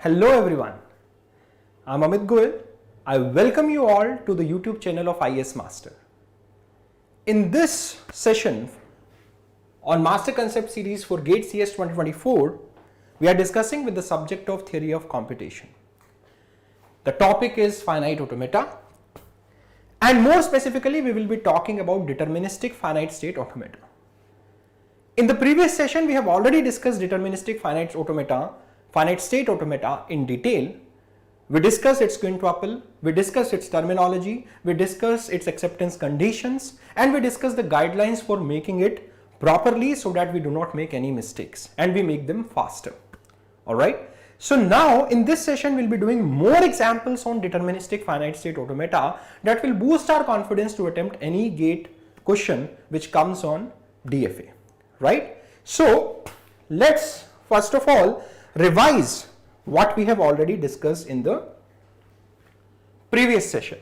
Hello everyone, I'm Amit Goel. I welcome you all to the YouTube channel of IAS Master. In this session on Master Concept Series for GATE CS 2024, we are discussing with the subject of Theory of Computation. The topic is Finite Automata, and more specifically we will be talking about Deterministic Finite State Automata. In the previous session we have already discussed Deterministic Finite State Automata in detail. We discussed its quintuple, we discussed its terminology, we discussed its acceptance conditions, and we discussed the guidelines for making it properly so that we do not make any mistakes and we make them faster. Alright. So now in this session we'll be doing more examples on Deterministic Finite State Automata that will boost our confidence to attempt any GATE question which comes on DFA. Right. So let's first of all revise what we have already discussed in the previous session.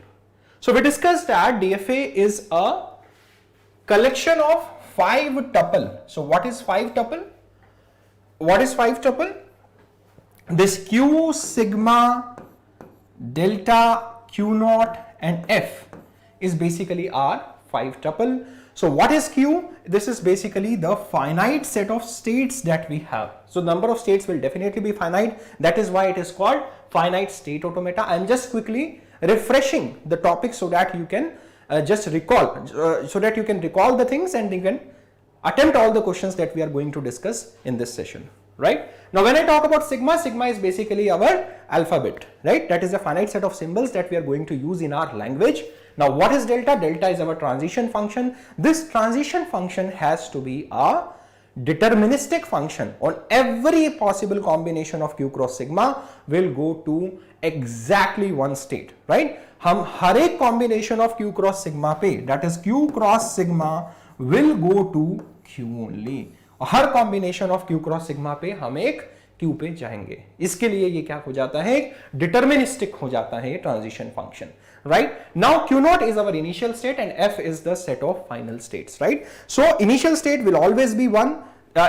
So we discussed that DFA is a collection of 5 tuple. So what is 5 tuple? What is 5 tuple? This Q, sigma, delta, Q naught and F is basically our 5 tuple. So what is Q? This is basically the finite set of states that we have. So number of states will definitely be finite. That is why it is called finite state automata. I am just quickly refreshing the topic so that you can just recall, the things and you can attempt all the questions that we are going to discuss in this session. Right? Now when I talk about sigma, sigma is basically our alphabet, right? That is a finite set of symbols that we are going to use in our language. Now what is delta? Delta is our transition function. This transition function has to be a deterministic function. On every possible combination of Q cross sigma will go to exactly one state, right? हम हर एक combination of Q cross sigma पे, that is Q cross sigma will go to Q only. Her combination of Q cross sigma पे हम एक Q पे जाएंगे. इसके लिए ये क्या हो जाता है? डिटर्मिनिस्टिक हो जाता है ये transition function. Right now Q not is our initial state and F is the set of final states. Right so initial state will always be one.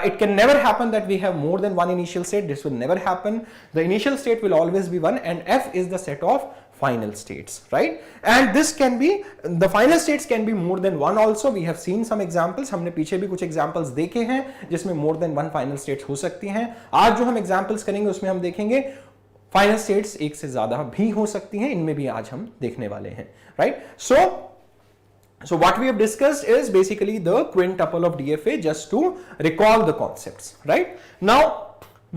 It can never happen that we have more than one initial state. This will never happen. The initial state will always be one and F is the set of final states, right? And this can be, the final states can be more than one also. We have seen some examples. हमने पीछे भी कुछ examples देखे हैं जिसमें more than one final states हो सकती हैं. आज जो हम examples करेंगे उसमें हम देखेंगे final states एक से ज़्यादा भी हो सकती हैं. इनमें भी आज हम देखने वाले हैं, right? So what we have discussed is basically the quintuple of DFA just to recall the concepts, right? Now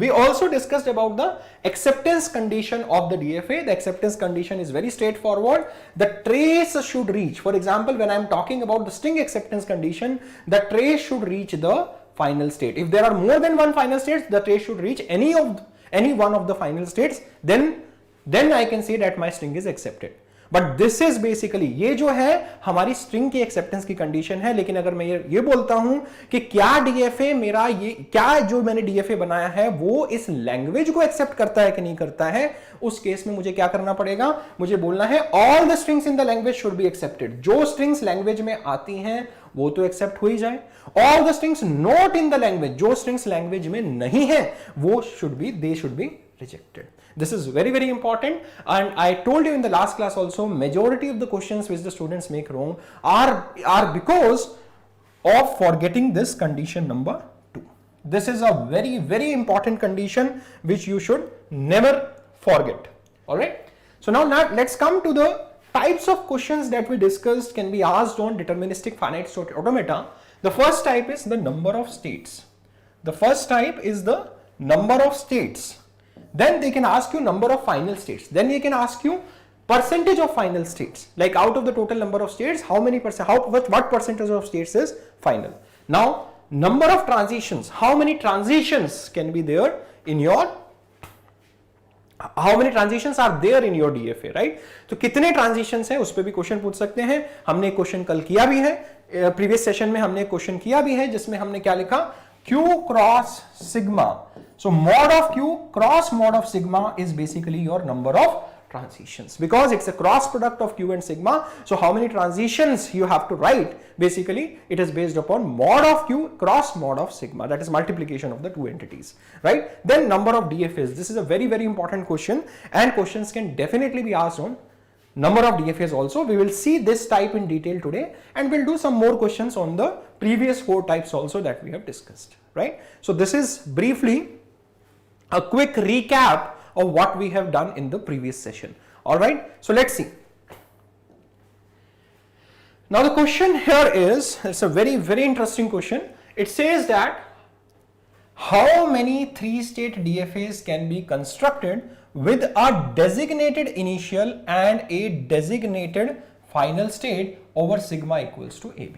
we also discussed about the acceptance condition of the DFA. The acceptance condition is very straightforward. The trace should reach, for example, when I am talking about the string acceptance condition, the trace should reach the final state. If there are more than one final states, the trace should reach any one of the final states. Then I can say that my string is accepted. But this is basically ये जो है हमारी string की acceptance की condition है. लेकिन अगर मैं ये बोलता हूं कि क्या डीएफए मेरा ये क्या जो मैंने डीएफए बनाया है वो इस लैंग्वेज को एक्सेप्ट करता है कि नहीं करता है, उस केस में मुझे क्या करना पड़ेगा? मुझे बोलना है all the strings in the language should be accepted. जो स्ट्रिंग्स लैंग्वेज में आती हैं वो तो एक्सेप्ट हो ही जाए. All the strings not in the language, जो स्ट्रिंग्स लैंग्वेज में नहीं है वो they should be rejected. This is very, very important, and I told you in the last class also, majority of the questions which the students make wrong are because of forgetting this condition number 2. This is a very, very important condition which you should never forget. All right. So now let's come to the types of questions that we discussed can be asked on deterministic finite state automata. The first type is the number of states. The first type is the number of states. Then they can ask you number of final states. Then they can ask you percentage of final states. Like out of the total number of states, how many percent, what percentage of states is final. Now, number of transitions. How many transitions can be there in your, how many transitions are there in your DFA, right? तो कितने transitions हैं उस पे भी question पूछ सकते हैं. हमने क्वेश्चन कल किया भी है, प्रीवियस सेशन में हमने क्वेश्चन किया भी है जिसमें हमने क्या लिखा? Q cross sigma. So mod of Q cross mod of sigma is basically your number of transitions because it's a cross product of Q and sigma. So how many transitions you have to write? Basically it is based upon mod of Q cross mod of sigma, that is multiplication of the two entities, right? Then number of DFAs. This is a very important question and questions can definitely be asked on number of DFAs also. We will see this type in detail today and we'll do some more questions on the previous 4 types also that we have discussed, right? So this is briefly a quick recap of what we have done in the previous session. All right, so let's see. Now the question here is, it's a very interesting question. It says that how many 3-state DFAs can be constructed with a designated initial and a designated final state over sigma equals to AB.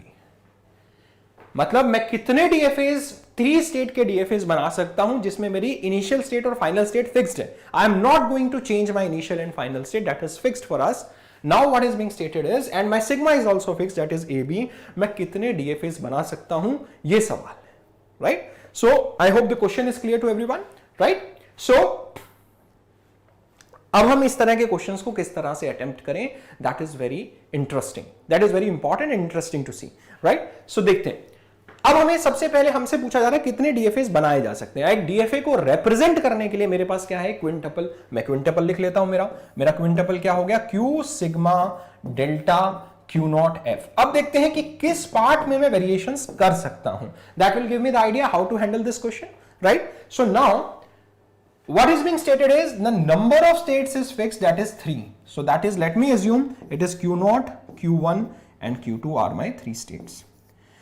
मतलब मैं कितने DFAs 3 state के DFAs बना सकता हूं जिसमें मेरी initial state और फाइनल स्टेट फिक्स्ड है. I am not going to change my initial and final state, that is fixed for us. Now what is being stated is and my sigma is also fixed, that is AB. मैं कितने DFAs बना सकता हूं, ये सवाल है, right? So I hope the question is clear to everyone, right? सो अब हम इस तरह के क्वेश्चंस को किस तरह से अटेम्प्ट करें, that is very interesting, that is very important and interesting to see, right? So देखते हैं. अब हमें सबसे पहले हमसे पूछा जा रहा है कितने DFAs बनाए जा सकते हैं. एक DFA को रिप्रेजेंट करने के लिए मेरे पास क्या है, क्विंटपल. मैं क्विंटपल लिख लेता हूं. मेरा क्विंटपल क्या हो गया, Q sigma delta Q not F. अब देखते हैं कि किस पार्ट में मैं वेरिएशंस कर सकता हूं. That will give me the idea how to handle this question, right? So now what is being stated is the number of states is fixed, that is 3. So that is, let me assume it is Q0, Q1 and Q2 are my 3 states.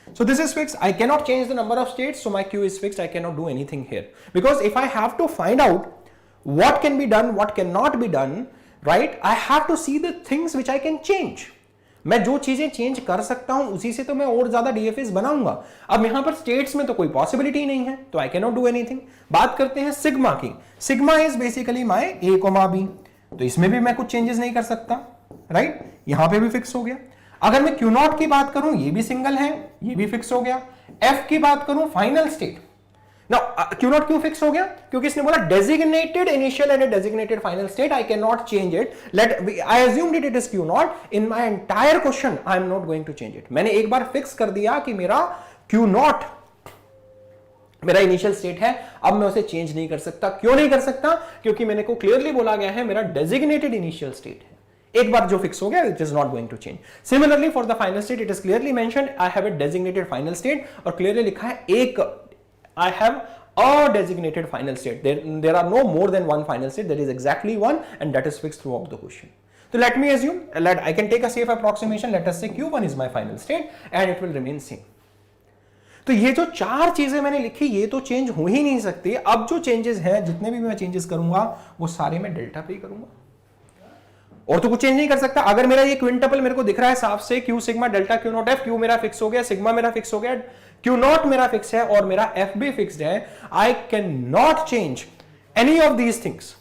So this is fixed. I cannot change the number of states, so my Q is fixed. I cannot do anything here because if I have to find out what can be done, what cannot be done, right, I have to see the things which I can change. मैं जो चीजें change कर सकता हूं उसी से तो मैं और ज्यादा DFAs बनाऊंगा. अब यहां पर स्टेट्स में तो कोई पॉसिबिलिटी नहीं है, तो I can not do anything. बात करते हैं सिग्मा की. Sigma is basically my A, B. तो इसमें भी मैं कुछ चेंजेस नहीं कर सकता, राइट? यहां पे भी फिक्स हो गया. अगर मैं Q0 की बात करूं, ये भी सिंगल है, ये भी फिक्स हो गया. F की बात करूं, फाइनल स्टेट. Now Q0 क्यों फिक्स हो गया? क्योंकि इसने बोला designated initial and a designated final state. I cannot change it. I assumed it is Q0. In my entire question, I am not going to change it. मैंने एक बार fix कर दिया कि मेरा Q0 मेरा इनिशियल स्टेट है. अब मैं उसे चेंज नहीं कर सकता. क्यों नहीं कर सकता? क्योंकि मैंने को क्लियरली बोला गया है मेरा डेजिग्नेटेड इनिशियल स्टेट है. एक बार जो फिक्स हो गया, it is not going to change. Similarly for the final state it is clearly mentioned I have a designated final state और क्लियरली लिखा है एक I have a designated final state. There are no more than one final state. There is exactly one, and that is fixed throughout the question. So let me assume, I can take a safe approximation. Let us say Q1 is my final state, and it will remain same. तो ये जो 4 चीजें मैंने लिखी, ये तो change हो ही नहीं सकती. अब जो चेंजेस हैं, जितने भी मैं चेंजेस करूंगा, वो सारे मैं डेल्टा पे ही करूंगा और तो कुछ चेंज नहीं कर सकता. अगर मेरा ये क्विंटपल मेरे को दिख रहा है साफ से, Q sigma delta Q not F. Q मेरा फिक्स हो गया, सिग्मा मेरा फिक्स हो गया, Q नॉट मेरा फिक्स है और मेरा F भी फिक्स्ड है. I can not change any of these things.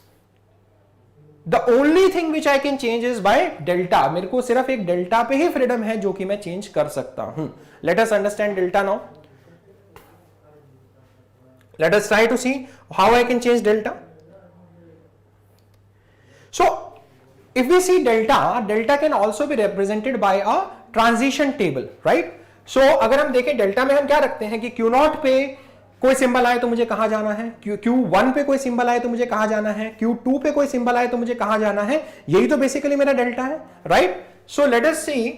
The only thing which I can change is by delta. मेरे को सिर्फ एक डेल्टा पे ही फ्रीडम है जो कि मैं चेंज कर सकता हूं. Let us understand delta now. Let us try to see how I can change delta. So if we see delta can also be represented by a transition table, right? So अगर हम देखें delta में हम क्या रखते हैं कि Q0 पे कोई सिंबल आए तो मुझे कहां जाना है, Q1 पे कोई सिंबल आए तो मुझे कहां जाना है, Q2 पे कोई सिंबल आए तो मुझे कहां जाना है. यही तो बेसिकली मेरा डेल्टा है, right? So let us see,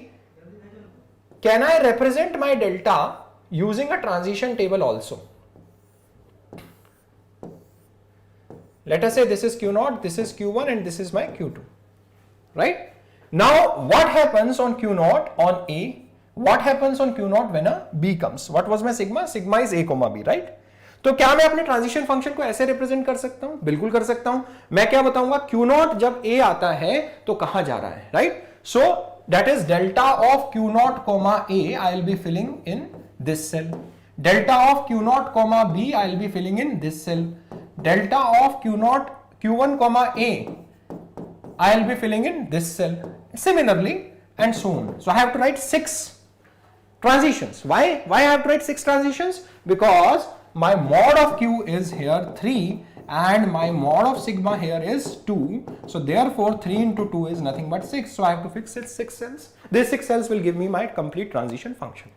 can I represent my delta using a transition table also. Let us say this is Q0, this is Q1 and this is my Q2, right? Now what happens on Q0 on A, what happens on Q0 when a B comes? What was my sigma? Sigma is A, B, right? तो क्या मैं अपने transition function को ऐसे represent कर सकता हूं? बिल्कुल कर सकता हूं. मैं क्या बताऊंगा, Q0 जब A आता है तो कहां जा रहा है, right? So that is delta of Q0, A I will be filling in this cell. Delta of Q0, B I will be filling in this cell. Delta of Q0, Q1, A I will be filling in this cell. Similarly and so on. So I have to write 6 transitions. Why I have to write 6 transitions? Because my mod of Q is here 3 and my mod of sigma here is 2, so therefore 3 into 2 is nothing but 6, so I have to fix it 6 cells. This 6 cells will give me my complete transition function.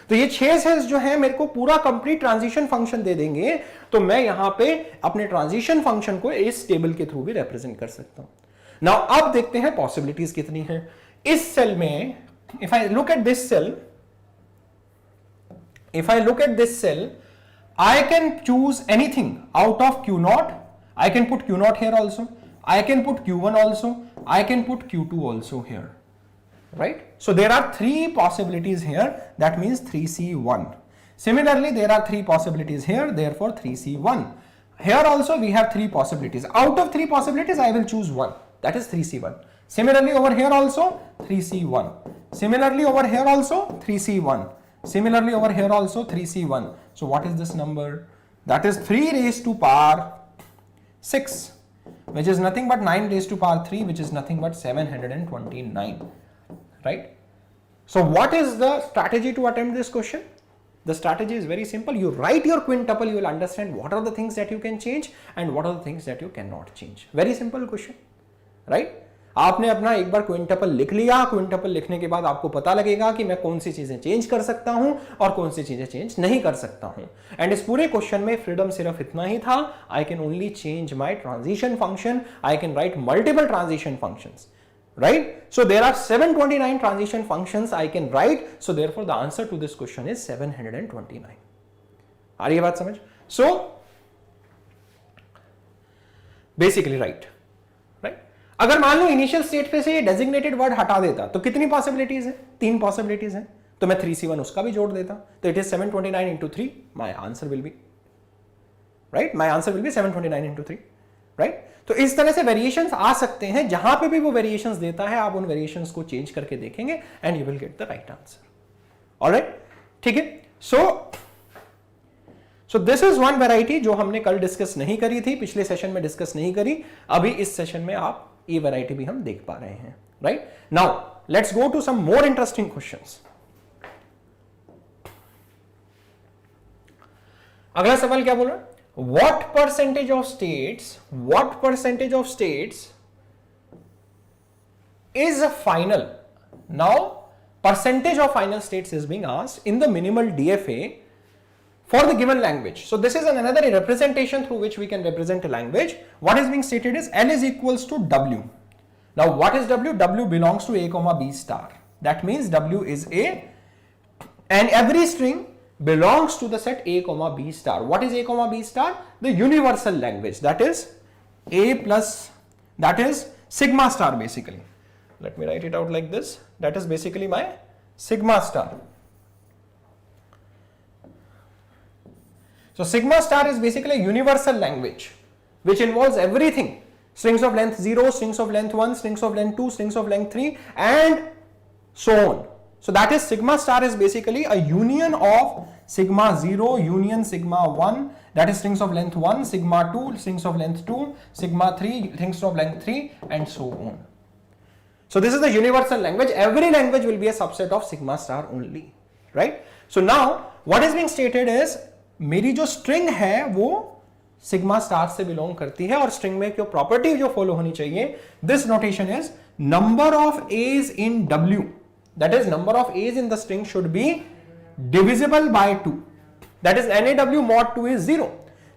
तो ये 6 sales जो है मेरे को पूरा complete transition function दे देंगे, तो मैं यहां पे अपने ट्रांजिशन फंक्शन को इस टेबल के थ्रू भी रिप्रेजेंट कर सकता हूं. नाउ अब देखते हैं पॉसिबिलिटीज कितनी है इस सेल में. If I look at this cell, if I look at this cell, I can choose anything out of Q0. I can put Q0 here also. I can put Q1 also. I can put Q2 also here. Right? So there are 3 possibilities here. That means 3C1. Similarly, there are 3 possibilities here. Therefore, 3C1. Here also we have 3 possibilities. Out of 3 possibilities, I will choose 1. That is 3C1. Similarly, over here also 3C1. Similarly, over here also 3C1. Similarly, over here also 3C1. So what is this number? That is 3 raised to power 6, which is nothing but 9 raised to power 3, which is nothing but 729. Right? So what is the strategy to attempt this question? The strategy is very simple. You write your quintuple, you will understand what are the things that you can change and what are the things that you cannot change. Very simple question. Right? आपने अपना एक बार क्विंटपल लिख लिया. क्विंटपल लिखने के बाद आपको पता लगेगा कि मैं कौन सी चीजें चेंज कर सकता हूं और कौन सी चीजें चेंज नहीं कर सकता हूं. एंड इस पूरे क्वेश्चन में फ्रीडम सिर्फ इतना ही था. I can only change my transition function. I can write multipole transition functions. Right? So there are 729 transition functions I can write. So therefore the answer to this question is 729. आ रही है बात समझ? So basically right. अगर मान लो initial state पे से ये designated word हटा देता तो कितनी पॉसिबिलिटीज है? 3 पॉसिबिलिटीज है. तो मैं 3C1 उसका भी जोड़ देता. तो it is 729 into 3. My answer will be right. My answer will be 729 into 3. Right? तो इस तरह से वेरिएशंस आ सकते हैं. जहां पे भी वो वेरिएशंस देता है आप उन वेरिएशंस को चेंज करके देखेंगे and you will get the right answer. Alright? ठीक है. सो दिस इज वन वैरायटी जो हमने कल डिस्कस नहीं करी थी, पिछले सेशन में डिस्कस नहीं करी. अभी इस सेशन में आप ये वैरायटी भी हम देख पा रहे हैं. Right? Now let's go to some more interesting questions. अगला सवाल क्या बोल रहा है? What percentage of states is a final? Now percentage of final states is being asked in the minimal DFA for the given language. So this is another representation through which we can represent a language. What is being stated is L is equals to W. Now what is W? W belongs to A comma B star. That means W is A and every string belongs to the set A comma B star. What is A comma B star? The universal language. That is A plus, that is sigma star basically. Let me write it out like this. That is basically my sigma star. So sigma star is basically a universal language which involves everything. Strings of length 0, strings of length 1, strings of length 2, strings of length 3 and so on. So that is sigma star is basically a union of sigma 0 union sigma 1, that is strings of length 1, sigma 2, strings of length 2, sigma 3, strings of length 3 and so on. So this is the universal language. Every language will be a subset of sigma star only. Right? So now what is being stated is मेरी जो string है वो sigma star से belong करती है और string में जो property जो follow होनी चाहिए, this notation is number of A's in W. That is number of A's in the string should be divisible by 2. That is NAW mod 2 is 0.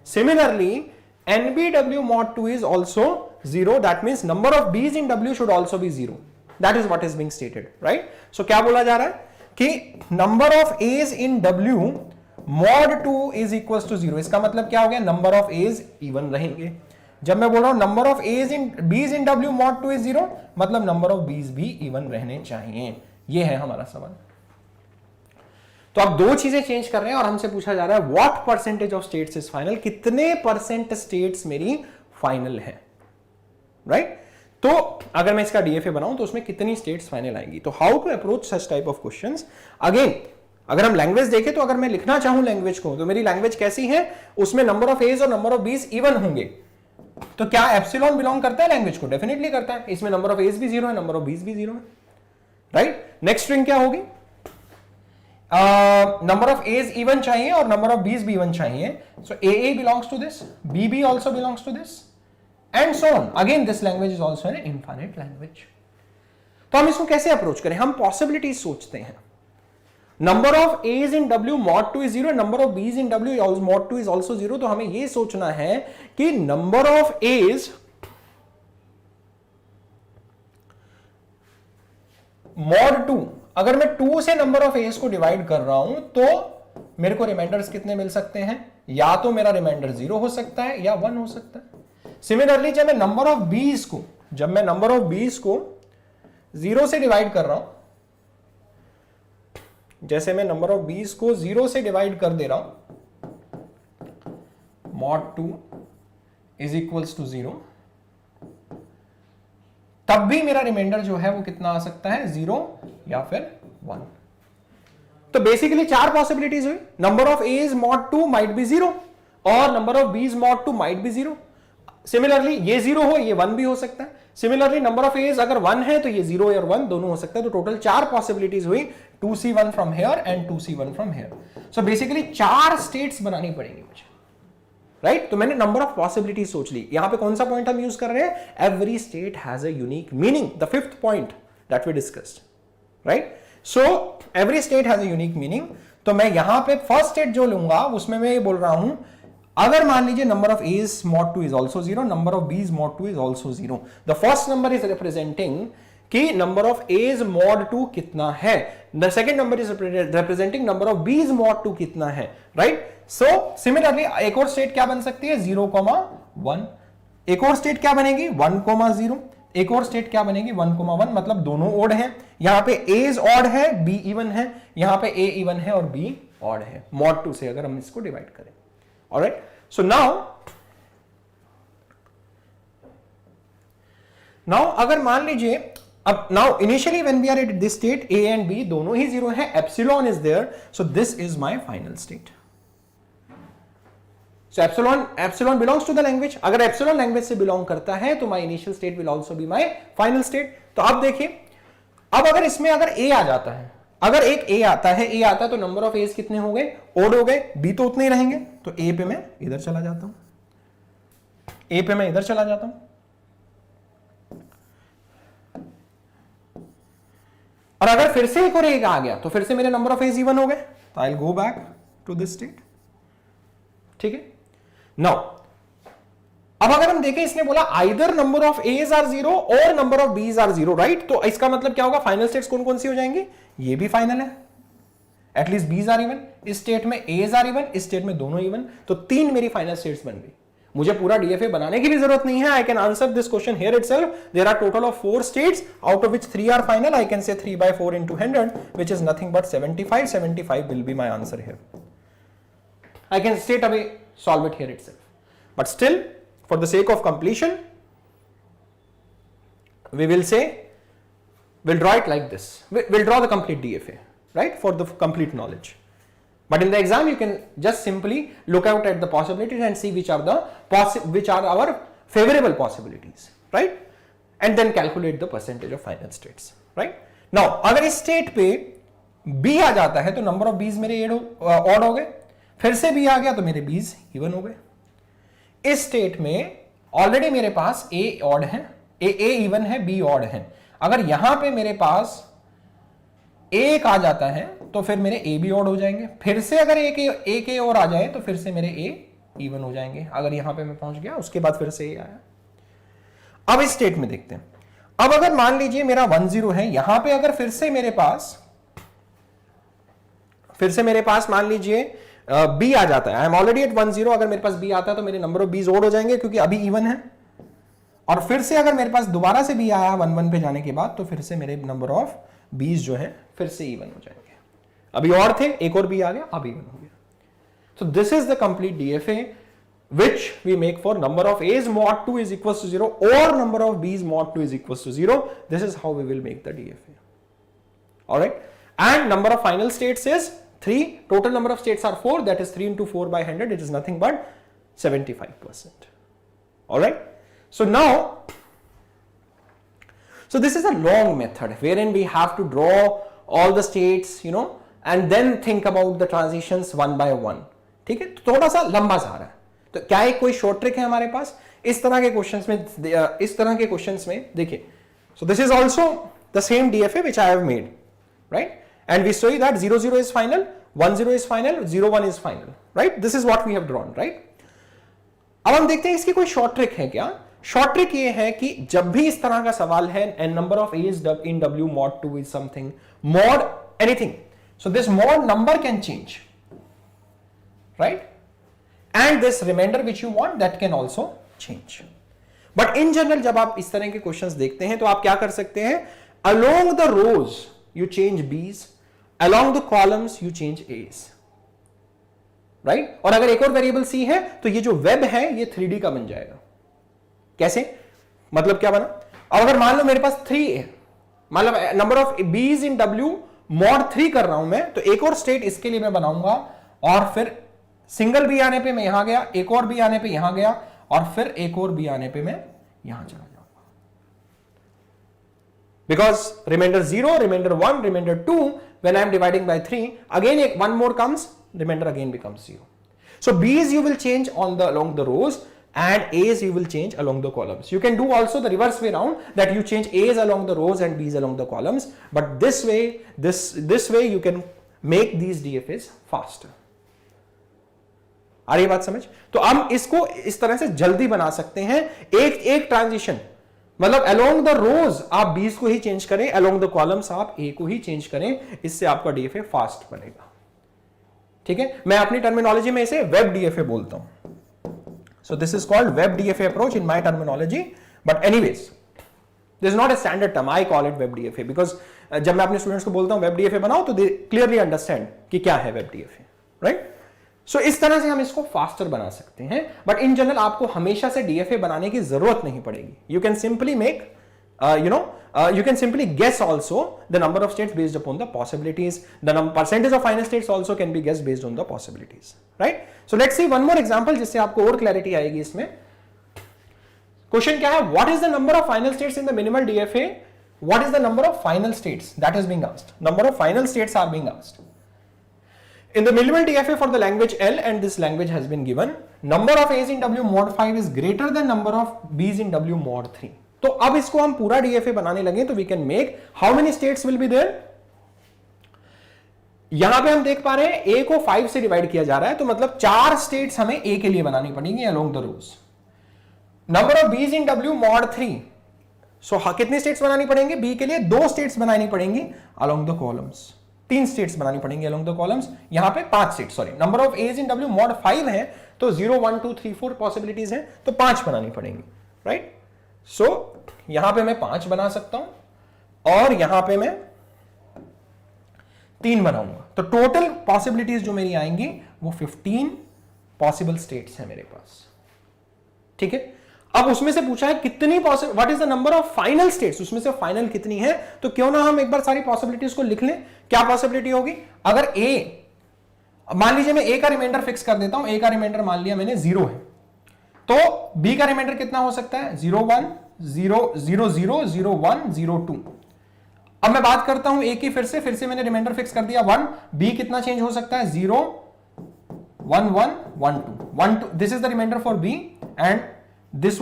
Similarly, NBW mod 2 is also 0. That means number of B's in W should also be 0. That is what is being stated, right? So क्या बोला जा रहा है कि number of A's in W mod 2 is equals to 0. इसका मतलब क्या हो गया? number of A's even रहेंगे. जब मैं बोल रहा हूं number of B's in W mod 2 is 0, मतलब number of B's भी even रहने चाहिए. ये है हमारा सवाल. तो आप दो चीजें चेंज कर रहे हैं और हमसे पूछा जा रहा है what percentage of states is final. कितने परसेंट स्टेट्स मेरी फाइनल है. राइट? तो अगर मैं इसका डीएफए बनाऊं तो उसमें कितनी स्टेट्स फाइनल आएंगी. तो how to approach such type of questions. Again अगर हम लैंग्वेज देखें तो अगर मैं लिखना चाहूं लैंग्वेज को तो मेरी लैंग्वेज कैसी है? उसमें नंबर ऑफ एज और नंबर ऑफ बीज इवन होंगे. तो क्या एप्सिलॉन बिलोंग करता है लैंग्वेज को? डेफिनेटली करता है. इसमें नंबर ऑफ एज भी 0 है, नंबर ऑफ बीज भी 0 है. राइट? नेक्स्ट स्ट्रिंग क्या होगी? नंबर ऑफ एज इवन चाहिए और नंबर ऑफ बीज भी इवन चाहिए. So A belongs to this, B also belongs to this and so on. Again this language is also an infinite language. तो हम इसको कैसे अप्रोच करें? हम पॉसिबिलिटीज सोचते हैं. Number of as in W mod 2 is 0, number of B's in W mod 2 is also 0. तो हमें यह सोचना है कि नंबर ऑफ एज मॉड 2, अगर मैं 2 से नंबर ऑफ एज को डिवाइड कर रहा हूं तो मेरे को रिमाइंडर्स कितने मिल सकते हैं? या तो मेरा रिमाइंडर 0 हो सकता है या 1 हो सकता है. सिमिलरली जब मैं नंबर ऑफ बीज को 0 से डिवाइड कर रहा हूं, जैसे मैं नंबर ऑफ बीज को 0 से डिवाइड कर दे रहा हूं, मॉड 2 इज इक्वल्स टू 0, तब भी मेरा रिमाइंडर जो है वो कितना आ सकता है? 0 या फिर 1. तो बेसिकली 4 पॉसिबिलिटीज हुई. Number of as mod 2 might be 0 और नंबर ऑफ बीज मॉड 2 माइट बी 0. सिमिलरली ये 0 हो, ये 1 भी हो सकता है. सिमिलरली नंबर ऑफ एज अगर 1 है तो ये 0 और 1 दोनों हो सकता है. तो टोटल 4 पॉसिबिलिटीज हुई, 2C1 from here and 2C1 from here. So basically 4 states बनानी पड़ेंगी मुझे, राइट? तो मैंने नंबर ऑफ पॉसिबिलिटीज सोच ली. यहां पे कौन सा पॉइंट हम यूज कर रहे हैं? Every state has a unique meaning, the 5th point that we discussed, right? So every state has a unique meaning. तो मैं यहां पे फर्स्ट स्टेट जो लूंगा उसमें मैं ये बोल रहा हूं, अगर मान लीजिए number of as mod 2 is also 0, number of बीज mod 2 is also 0. The first number is representing कि नंबर ऑफ एज मॉड 2 कितना है. The second number is representing number of बीज मॉड 2 कितना है, राइट? सो सिमिलरली एक और state क्या बन सकती है? 0,1. एक और स्टेट क्या बनेगी? 1,0. एक और स्टेट क्या बनेगी? 1,1. मतलब दोनों ऑड हैं. यहां पे एज ऑड है, बी इवन है. यहां पे ए इवन है और बी ऑड है, मॉड 2 से अगर हम इसको डिवाइड करें. ऑलराइट, सो नाउ अगर मान लीजिए, अब now initially when we are at this state A and B दोनों ही 0 है, epsilon is there, so this is my final state. So epsilon belongs to the language. अगर एप्सिलॉन लैंग्वेज से belong करता है तो my initial state will also be my final state. तो अब देखिए, अब अगर इसमें अगर ए आ जाता है, अगर एक ए आता है तो नंबर ऑफ एज कितने हो गए? ओड हो गए. बी तो उतने ही रहेंगे. तो ए पे मैं इधर चला जाता हूं, ए पे मैं इधर चला जाता हूं. और अगर फिर से एक और एक आ गया तो फिर से मेरे नंबर ऑफ एज इवन हो गए. तो I will go back to this state. ठीक है. नाउ अब अगर हम देखें, इसने बोला either number of a's are 0 और number of b's are 0, right? तो इसका मतलब क्या होगा? फाइनल स्टेट्स कौन कौन सी हो जाएंगी? ये भी फाइनल है, एटलीस्ट बीज आर इवन. इस स्टेट में एज आर इवन, इस स्टेट में दोनों इवन. तो 3 मेरी फाइनल स्टेट्स बन गई. मुझे पूरा डीएफए बनाने की भी जरूरत नहीं है. I can answer this question here itself. There are total of 4 states, out of which 3 are final. I can say 3/4 into 100, which is nothing but 75. 75 will be my answer here. I can straight away solve it here itself. But still, for the sake of completion, we will say, we'll draw it like this. We'll draw the complete DFA, right? For the complete knowledge. But in the exam, you can just simply look out at the possibilities and see which are our favorable possibilities, right? And then calculate the percentage of final states, right? Now, अगर इस state पे B आ जाता है तो number of बीज मेरे odd हो गए. फिर से B आ गया तो मेरे बीज इवन हो गए. इस स्टेट में ऑलरेडी मेरे पास A ऑड है, A इवन है, B ऑड है. अगर यहां पे मेरे पास एक आ जाता है तो फिर मेरे ए बी ऑड हो जाएंगे. फिर से अगर एक ए और आ जाए तो फिर से मेरे ए इवन हो जाएंगे. अगर यहां पे मैं पहुंच गया, उसके बाद फिर से ए आया. अब इस स्टेट में देखते हैं. अब अगर मान लीजिए मेरा 1-0 है, यहां पे अगर फिर से मेरे पास मान लीजिए बी आ जाता है. I am already at 1-0. अगर मेरे पास बी आता है तो मेरे नंबर ऑफ बीज ऑड हो जाएंगे क्योंकि अभी इवन है. और फिर से अगर मेरे पास दोबारा से बी आया 1-1 पे जाने के बाद तो फिर से मेरे नंबर ऑफ बीज जो है फिर से इवन हो जाएंगे. अभी और थे, एक और बी आ गया, अब इवन हो गया. सो this is the complete DFA which we make for number of a's mod 2 is equals to 0 or number of b's mod 2 is equals to 0. This is how we will make the DFA. All right. And number of final states is 3. Total number of states are 4. That is 3 into 4 by 100. It is nothing but 75%. All right. So now, so this is a long method wherein we have to draw all the states, and then think about the transitions one by one. ठीक है, तो थोड़ा सा लंबा जा रहा है। तो क्या एक कोई शॉर्ट ट्रिक है हमारे पास इस तरह के क्वेश्चंस में देखिए, so this is also the same DFA which I have made, right, and we show you that 0 0 is final, 1 0 is final, 0 1 is final, right, this is what we have drawn, right. अब हम देखते हैं इसकी कोई short trick है क्या। Short trick ये है कि जब भी इस तरह का सवाल है and number of as in W mod 2 is something mod anything, so this mod number can change, right, and this remainder which you want that can also change, but in general जब आप इस तरह के questions देखते हैं तो आप क्या कर सकते हैं, along the rows you change B's, along the columns you change A's, right. और अगर एक और वेरिएबल C है तो ये जो वेब है ये 3D का बन जाएगा। कैसे, मतलब क्या बना, अब अगर मान लो मेरे पास 3 है, मतलब number of B's in W mod 3 कर रहा हूं मैं, तो एक और स्टेट इसके लिए मैं बनाऊंगा और फिर सिंगल B आने पे मैं यहां गया, एक और B आने पे यहां गया और फिर एक और B आने पे मैं यहां चला जाऊंगा, because remainder 0, remainder 1, remainder 2 when I am dividing by 3 again one more comes, remainder again becomes 0. So B's you will change on the along the rows and A's you will change along the columns. You can do also the reverse way around, that you change A's along the rows and B's along the columns, but this way this way you can make these DFAs faster. आ रही बात समझ। तो हम इसको इस तरह से जल्दी बना सकते हैं, एक ट्रांजिशन, मतलब along the rows आप B's को ही चेंज करें, along the columns आप A को ही चेंज करें, इससे आपका DFA फास्ट बनेगा। ठीक है, मैं अपनी टर्मिनोलॉजी में इसे वेब DFA बोलता हूं। So this is called web DFA approach in my terminology, but anyways this is not a standard term, I call it web DFA because जब मैं अपने स्टूडेंट्स को बोलता हूं web DFA बनाओ तो they clearly understand कि क्या है web DFA, right? So इस तरह से हम इसको फास्टर बना सकते हैं, but in general आपको हमेशा से DFA बनाने की जरूरत नहीं पड़ेगी। You can simply make you can simply guess also the number of states based upon the possibilities. The percentage of final states also can be guessed based on the possibilities, right? So let's see one more example जिससे आपको और clarity आएगी इसमें। Question क्या है, what is the number of final states in the minimal DFA? What is the number of final states that is being asked? Number of final states are being asked. In the minimal DFA for the language L, and this language has been given, number of A's in W mod 5 is greater than number of B's in W mod 3. तो अब इसको हम पूरा DFA बनाने लगे तो we can make how many states will be there? यहां पे हम देख पा रहे हैं A को 5 से डिवाइड किया जा रहा है, तो मतलब 4 स्टेट्स हमें A के लिए बनानी पड़ेंगी along the rows. Number of B's in W mod 3, सो कितनी स्टेट्स बनानी पड़ेंगे B के लिए? 2 स्टेट्स बनानी पड़ेंगी along the columns, 3 स्टेट्स बनानी पड़ेंगी along the columns, यहां पे 5 states, sorry number of A's in W mod 5 है तो 0 1 2 3 4 पॉसिबिलिटीज है तो 5 बनानी पड़ेंगी, राइट। सो यहां पे मैं 5 बना सकता हूं और यहां पे मैं 3 बनाऊंगा, तो टोटल पॉसिबिलिटीज जो मेरी आएंगी वो 15 पॉसिबल स्टेट्स है मेरे पास। ठीक है, अब उसमें से पूछा है कितनी possible, what is the number of final states, उसमें से फाइनल कितनी है, तो क्यों ना हम एक बार सारी पॉसिबिलिटीज को लिख लें। क्या पॉसिबिलिटी होगी, अगर A, मान लीजिए मैं A का रिमाइंडर फिक्स कर देता हूं, A का रिमाइंडर मान लिया मैंने 0 है, तो B का रिमाइंडर कितना हो सकता है, 0 1 0 0 0 0 1 0 2। अब मैं बात करता हूं A की, फिर से मैंने रिमाइंडर फिक्स कर दिया 1, B कितना चेंज हो सकता है, 0 1 1 1 2 1 2, this is the remainder for B and this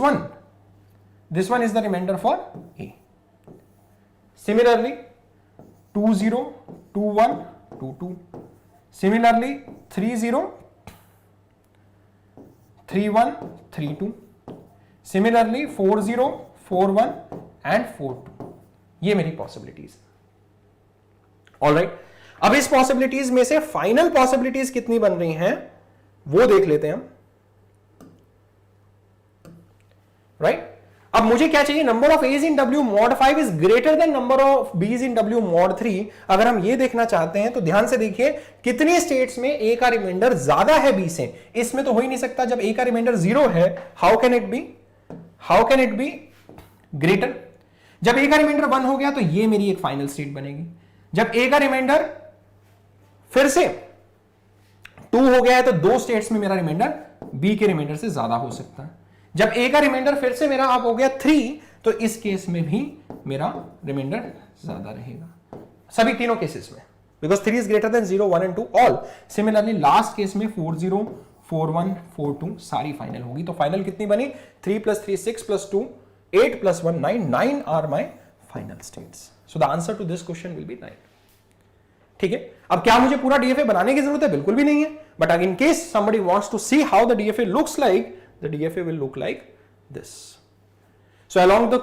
one is the remainder for A. Similarly 2 0 2 1 2 2, similarly 3 0 3 1 3 2, similarly 4 0 4 1 and 4 2, ये मेरी पॉसिबिलिटीज। ऑलराइट, अब इस पॉसिबिलिटीज में से फाइनल पॉसिबिलिटीज कितनी बन रही हैं वो देख लेते हैं हम, राइट। अब मुझे क्या चाहिए, number of A's in W mod 5 is greater than number of B's in W mod 3। अगर हम ये देखना चाहते हैं तो ध्यान से देखिए कितनी स्टेट्स में A का रिमाइंडर ज्यादा है B से, इसमें तो हो ही नहीं सकता, जब A का रिमाइंडर 0 है, how can it be greater. जब A का रिमाइंडर 1 हो गया तो ये मेरी एक फाइनल स्टेट बनेगी। जब A का रिमाइंडर फिर से 2 हो गया है तो 2 स्टेट्स में मेरा रिमाइंडर B के रिमाइंडर से ज्यादा हो सकता है। जब A का रिमाइंडर फिर से मेरा आप हो गया 3, तो इस केस में भी मेरा रिमाइंडर ज्यादा रहेगा, सभी तीनों केसेस में, because 3 is greater than 0, 1 and 2 all. Similarly last case में 4 0 4 1 4 2 सारी फाइनल होगी. तो फाइनल कितनी बनी? 3 plus 3 6 plus 2 8 plus 1 9. 9 are my final states. So the answer to this question will be 9. ठीक है. अब क्या मुझे पूरा DFA बनाने की जरूरत है? बिल्कुल भी नहीं है. But in case somebody wants to see how the DFA looks like, the DFA will look like this. So along the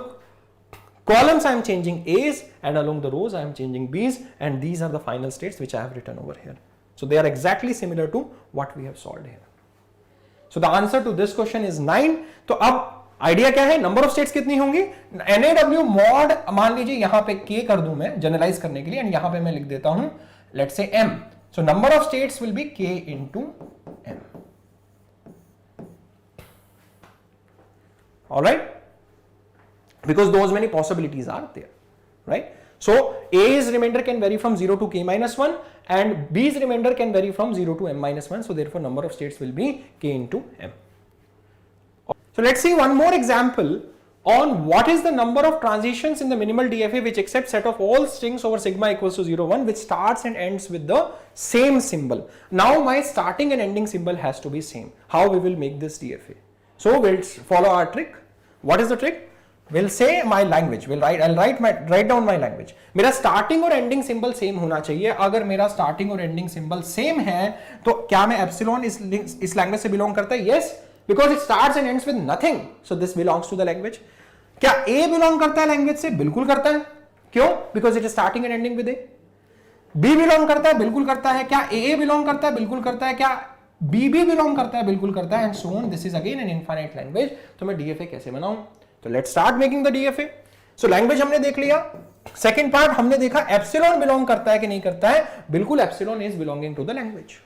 columns I am changing A's and along the rows I am changing B's, and these are the final states which I have written over here. So they are exactly similar to what we have solved here. So the answer to this question is 9. तो अब idea क्या है? Number of states कितनी होंगी? NAW mod मान लीजिए यहां पे K कर दूं मैं जनरलाइज करने के लिए, एंड यहां पे मैं लिख देता हूं let's say M. So number of states will be K into M. All right? Because those many possibilities are there, right? So A's remainder can vary from 0 to K minus 1 and B's remainder can vary from 0 to M minus 1. So therefore number of states will be K into M. So let's see one more example on what is the number of transitions in the minimal DFA which accepts set of all strings over sigma equals to 0 1 which starts and ends with the same symbol. Now my starting and ending symbol has to be same. How we will make this DFA? So we'll follow our trick. What is the trick? We'll say my language. I'll write down my language. मेरा starting और ending symbol same होना चाहिए. अगर मेरा starting और ending symbol same है तो क्या मैं epsilon इस language से belong करता है? Yes, because it starts and ends with nothing. So this belongs to the language. क्या A belong करता है language से? बिल्कुल करता है. क्यों? Because it is starting and ending with A. B belong करता है? बिल्कुल करता है. क्या AA belong करता है? बिल्कुल करता है. क्या BB belong करता है? बिल्कुल करता है. And so on. This is again an infinite language. तो मैं DFA कैसे बनाऊं? तो let's start making the DFA. So language हमने देख लिया. सेकंड पार्ट हमने देखा एप्सिलॉन बिलोंग करता है कि नहीं करता है. बिल्कुल epsilon is belonging to the language,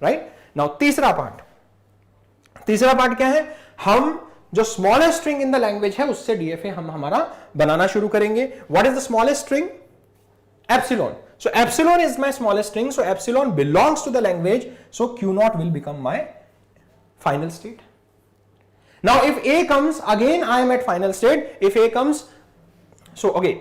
right. Now तीसरा पार्ट क्या है? हम जो smallest string in the language है उससे DFA हम हमारा बनाना शुरू करेंगे. What is the smallest string? Epsilon. So epsilon is my smallest string, so epsilon belongs to the language, so Q0 will become my final state. Now if A comes, again I am at final state. If A comes, so okay,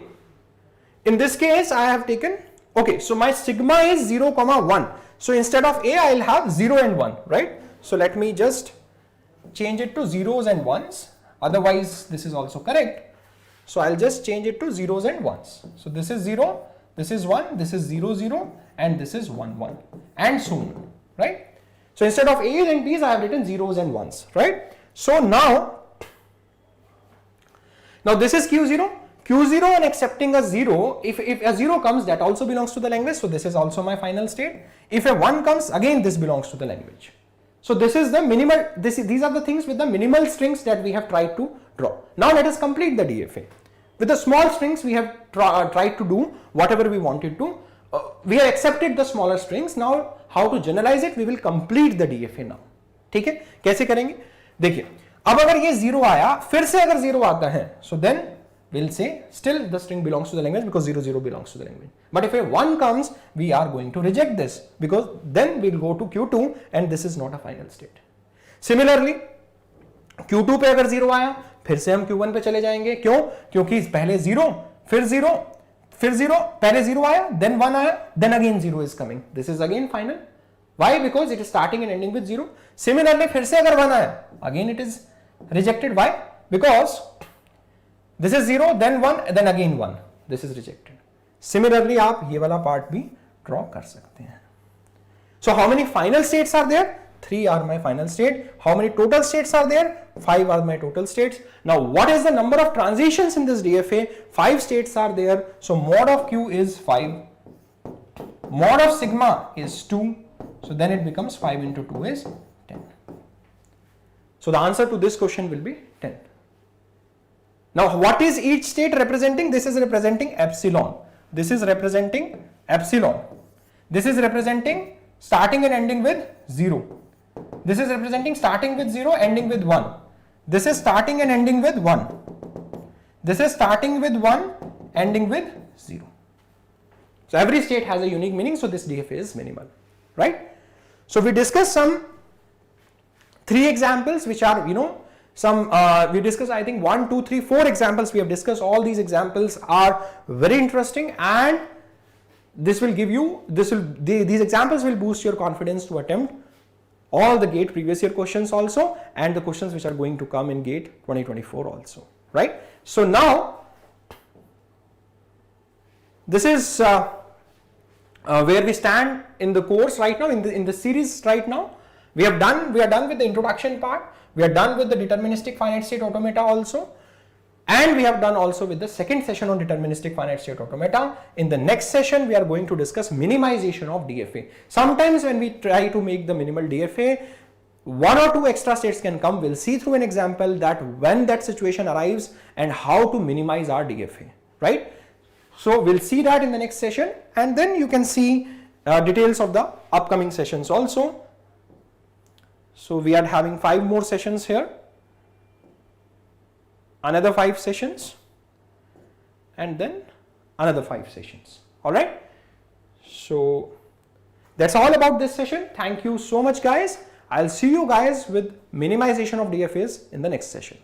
in this case I have taken, okay, so my sigma is 0 comma 1, so instead of A I will have 0 and 1, right? So let me just change it to zeros and ones, otherwise this is also correct. So I'll just change it to zeros and ones. So this is 0, this is 1, this is 0 0 and this is 1 1 and so on, right? So instead of A's and B's I have written zeros and ones, right? So now this is Q0 and accepting a 0, if a 0 comes, that also belongs to the language, so this is also my final state. If a 1 comes, again this belongs to the language. So this is the minimal, these are the things with the minimal strings that we have tried to draw. Now let us complete the DFA. With the small strings we have tried to do whatever we wanted to. We have accepted the smaller strings. Now how to generalize it, we will complete the DFA now. ठीक है, कैसे करेंगे? देखिए, अब अगर ये 0 आया, फिर से अगर 0 आता है, so then we'll say still the string belongs to the language because 0 0 belongs to the language. But if a 1 comes, we are going to reject this because then we'll go to Q2 and this is not a final state. Similarly, Q2 पे अगर 0 आया, फिर से हम Q1 पे चले जाएंगे. क्यों? क्योंकि पहले 0, फिर 0, फिर 0, पहले 0 आया, then 1 आया, then again 0 is coming. This is again final. Why? Because it is starting and ending with 0. Similarly, फिर से अगर 1 आया, again it is rejected. Why? Because this is 0, then 1, then again 1. This is rejected. Similarly, आप ये वाला part भी draw कर सकते हैं. So how many final states are there? 3 are my final state. How many total states are there? 5 are my total states. Now what is the number of transitions in this DFA? 5 states are there. So mod of Q is 5. Mod of sigma is 2. So then it becomes 5 into 2 is 10. So the answer to this question will be 10. Now what is each state representing? This is representing epsilon. This is representing epsilon. This is representing starting and ending with 0. This is representing starting with 0, ending with 1. This is starting and ending with 1. This is starting with 1, ending with 0. So every state has a unique meaning, so this DFA is minimal, right? So we discussed some 3 examples which are, we discussed I think 1, 2, 3, 4 examples we have discussed. All these examples are very interesting and This will give you, these examples will boost your confidence to attempt all the GATE previous year questions also, and the questions which are going to come in GATE 2024 also, right? So now, this is where we stand in the course right now, in the series right now. We are done with the introduction part. We are done with the deterministic finite state automata also. And we have done also with the second session on deterministic finite state automata. In the next session, we are going to discuss minimization of DFA. Sometimes when we try to make the minimal DFA, one or two extra states can come. We'll see through an example that when that situation arrives and how to minimize our DFA, right? So we'll see that in the next session, and then you can see details of the upcoming sessions also. So we are having 5 more sessions here. Another 5 sessions, and then another 5 sessions. All right. So that's all about this session. Thank you so much, guys. I'll see you guys with minimization of DFAs in the next session.